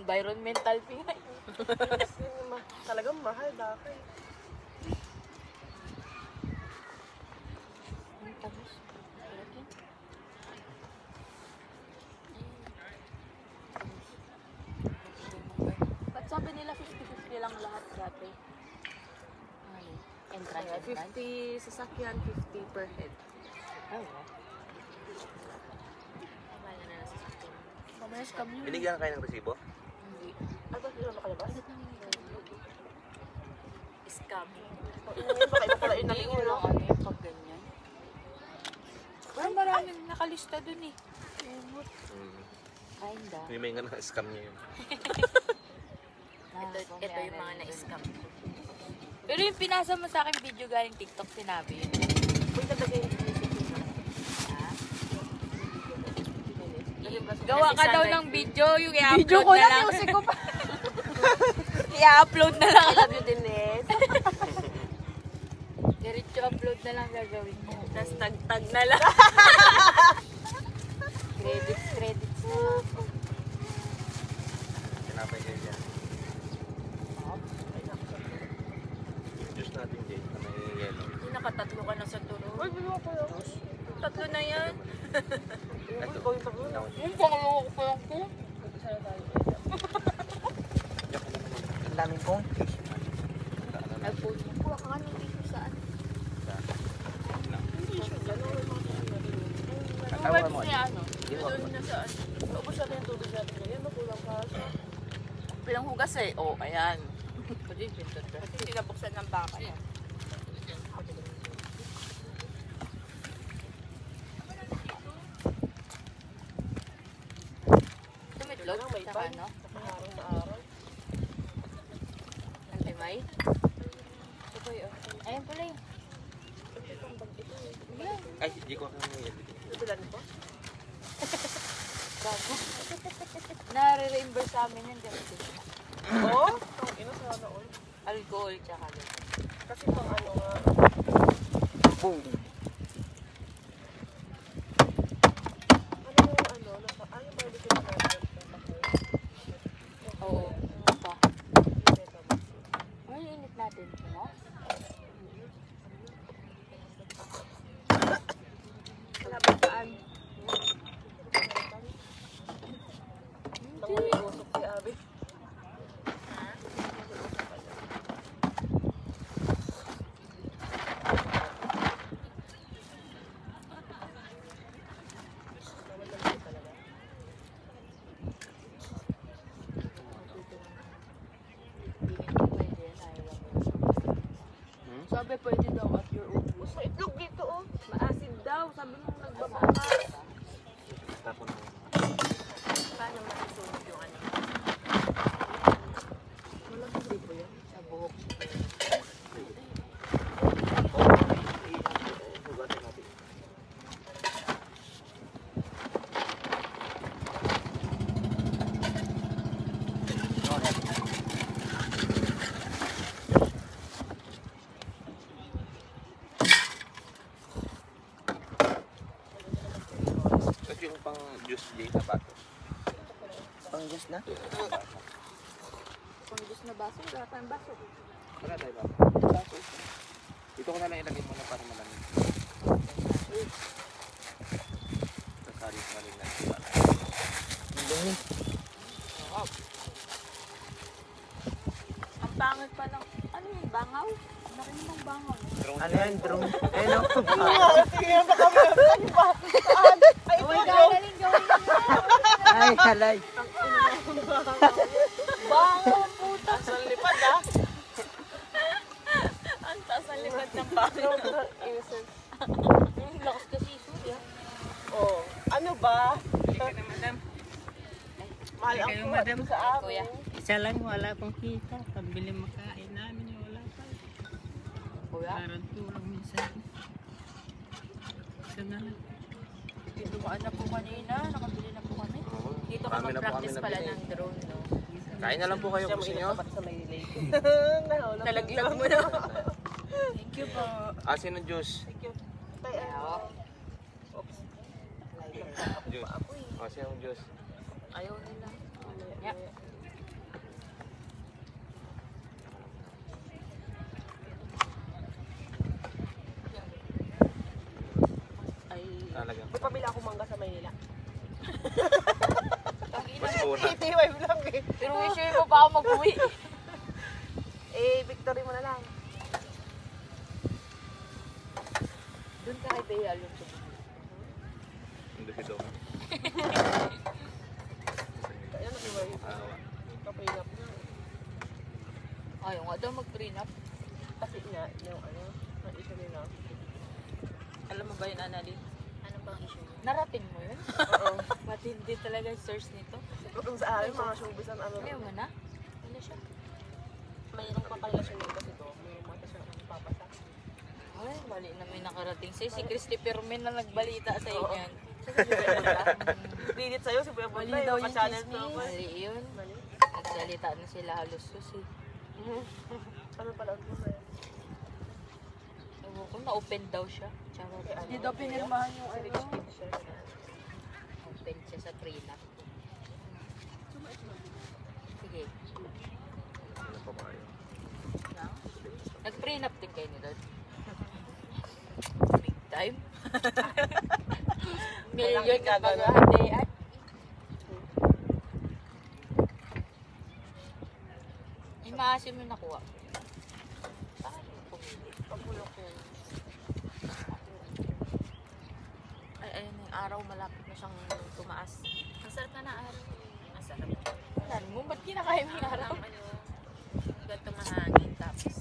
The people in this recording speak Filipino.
Environmental fee nga. Talagang mahal dati. Ang tamis. Ba't sabi nila 50-50 lang lahat dati? Ay, entrance, Kaya entrance? 50 sasakyan, 50 per head. Oh, wow. Kaya na nasa sasakyan. Mamaya scam yun. Binigyan kayo ng resibo? Hindi. Ano ba sila nakalabas? Scam. Ngayon ba kayo pala Hindi inaling ko lang ano yung pag ganyan. Pero maraming nakalista dun eh. Kinda. May nga na-scam niya yun. Ito yung mga na-scam. Pero yung pinasa mo sa akin video galing TikTok, sinabi yun. Uy, nagdagay yung music yun. Gawa ka daw ng video, yung i-upload Video ko na lang, lang. music ko pa. I-upload na lang. I love you din, Ned. Diretso upload na lang gagawin mo. Tapos tag-tag na lang. Credits na lang. Tinapay kayo dyan. Yung juice natin dyan, na may yellow. Hindi, nakatatlo ka na sa turo. Uy, binuha ko lang. Tatlo na yan. Ito. Ikaw yung tatlo na. Yung pangalawa ko pa lang ko. Ang daming kong fish. Nag-post mo. Kuha ka nga ng video saan? Katawa mo. Siya ano? Hindi mo. Doon na saan? Ubus natin yung tubig natin ngayon. Nakulang pa. Pilang hugas eh. Oh, ayan. Pwede yung pinto. Kasi hindi nabuksan ng baka yan. Tumitlog? May Saka bag. ano? Araw na araw. Antimay? Ito po yun. Ayan pala yun. Ayan. Ay, hindi ko kami yellow. Nabilan ko? Bago. Nare-reimburse sa amin yun. Oo? Ang ina sana all. Alcohol tsaka rin. Kasi pang ano nga. Boom! Ano yung ano? Yung barbecue na natin. Oo. Pa. Ay, init natin. Ano? Kalabasaan. Nang maliusok si Abby. Sabi pwede daw at your own Mas may itlog dito oh. Maasid daw. Sabi mo nagbabaka. Tapon mo. Paano masusunod yung ano? Walang gripo yan. Sa buhok. Hugatin natin. Ito yung pang juice J sapatos. Pang juice na? Kung gusto na baso, wala tayong baso. Wala tayo ba? Dito ko na lang ilagay muna para malamig. Sasali-sali na. Dumi. Ang pangit pa lang. Ano yung bangaw? Nakin ng bangaw. Ano yan? Drum? Eh no? Sige na kami. Ano ba? Saan? Ay, Gawin ito ka, yung galing gawin ka. Ay, halay. Bangaw, puta. Ang lipad ah. Ang taas ang likod ng bangaw. Innocent. Ang lakas kasi isuot yan. Oh, ano ba? Ika na, madam. Mahal ang Kayo, kuha madam. dito sa Kuya. amin. Isa lang, wala pang kita. Pambili makain namin, wala pa. Kuya, Parang tulong minsan. Isa na lang. dumaan na po kanina. Nakabili na po kami. Dito ka Marami na po mag-practice kami pala nabili. ng drone, no? Kain na lang po kayo Siya gusto mo nyo. inatapat sa may lake. Nahulog. Talaglag mo na. Thank you po. Asin ng juice. Thank you. Tay, Ayaw. Oops. Juice. Asin ng juice. Ayaw nila. Ano Yeah. yan? talagang May pamila ako mangga sa Maynila. basura. 85 lang eh. Pero issue mo pa ako mag-uwi. Eh, victory mo na lang. Doon ka kay Bea Alonso. Hindi si Dom. Kaya nakiway. Awa. Kapinap na. Ayaw nga daw mag-prenup. Kasi nga, yung ano, ang ito nila. Alam mo ba yun, Annalyn? Ano bang issue mo? Narating mo yun? Oo. Matindi talaga yung source nito. Kung sa akin, mga showbiz ang ano. Ayaw mo na? Wala siya. Mayroong pakarelasyon din kasi to. May mga siya ang papasa. Ay, mali na may nakarating sa'yo. Si Christy Permen na nagbalita sa Oo. inyo. Dinit sa'yo, si Kuya Mali Bunta, daw yung yung channel chismis. to. Mali yun. Mali. Nagsalita na sila halos sus eh. Ano pala ito sa'yo? Ewan ko, na-open daw siya. Charot. Hindi daw pinirmahan yung ano. Open siya sa prenup. Sige. Ano pa ba yun? Nag-prenup din kayo ni Dod. Big time. Million na paghahandian. Ay, maasim yung nakuha. Paano pumili? Pagulok yun. Ay, ayun yung araw, malapit na siyang tumaas. Masarap na araw. Masarap. Wala mo, ba't kinakain mo yung araw? Parang ano, ganito mahangin tapos